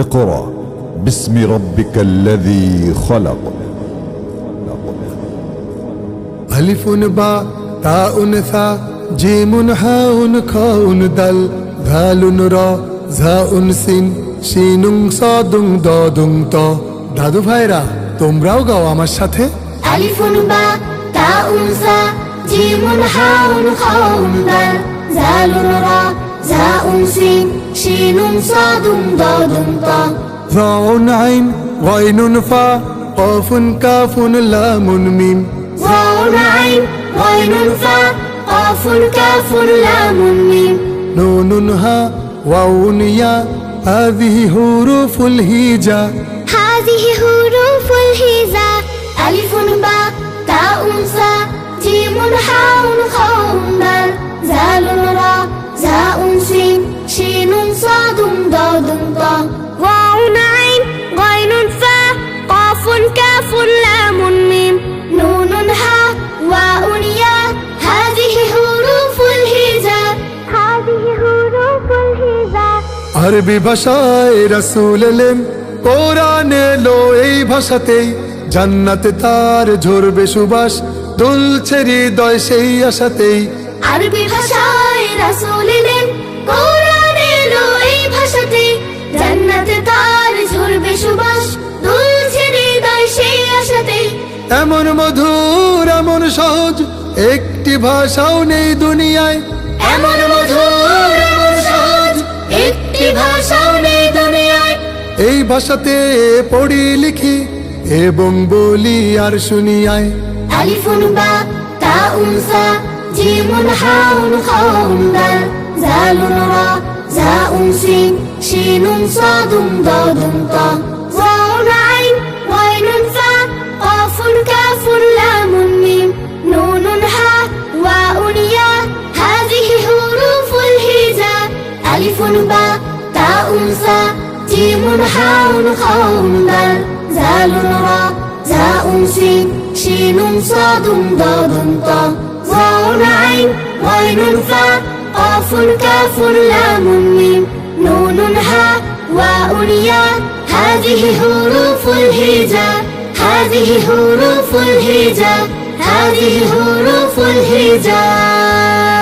اقرأ باسم ربك الذي خلق ألف با تاء ثا جيم هاء خاء دال ذال را ঝাء scene শিন صاد ضاد ত। দাদু ভাইরা তোমরাও গাও আমার সাথে। আলিফুন বা তাউন সা জিমুন হাউন খাউন দাল জালুন রা জাউন সিন শিনুন সাদুন দাদুন তা। ظاء عين غين فا قاف كاف لام ميم واو عين غين فا قاف كاف لام ميم نون ها واو يا هذه حروف الهجاء هذه حروف الهجاء ألف با تاء سا جيم حاء خاء دال زال را زاء سين شين صاد ضاد طا. واو عين غين فا قاف كاف لام ميم نون ها واو يا هذه حروف الهجاء هذه حروف الهجاء আরবি ভাষায় রাসূল এলেন, কোরআন এলো এই ভাষাতেই। জান্নাতে তার ঝরবে সুবাস, দুলছে হৃদয় সেই আশাতেই। আরবি ভাষায় রাসূল এলেন, কোরআন এলো এই ভাষাতে। জান্নাতে তার ঝরবে সুবাস, দুলছে হৃদয় সেই আশাতে। এমন মধুর এমন সহজ একটি ভাষাও নেই দুনিয়ায়। এমন মধুর এমন সহজ একটি ভাষাও নেই দুনিয়ায়। এই ভাষাতে পড়ি লিখি এবং বলি আর শুনিয়ায়। আলিফুন বা তাউন সা জিমুন হাউন খাউন দাল জালুন রা জাউন সিন শিনুন সাদুন দাদুন তা। ওয়াও আইন ওয়াইনুন ফা قاف كاف لام ميم نون ها واو يا هذه حروف الهجاء ألف با تاء سا جيم حاء خاء دال زال را زاء سين شين صاد ضاد طا. واو عين غين فا قاف كاف لام ميم نون ها واو يا هذه حروف الهجاء هذه حروف الهجاء هذه حروف الهجاء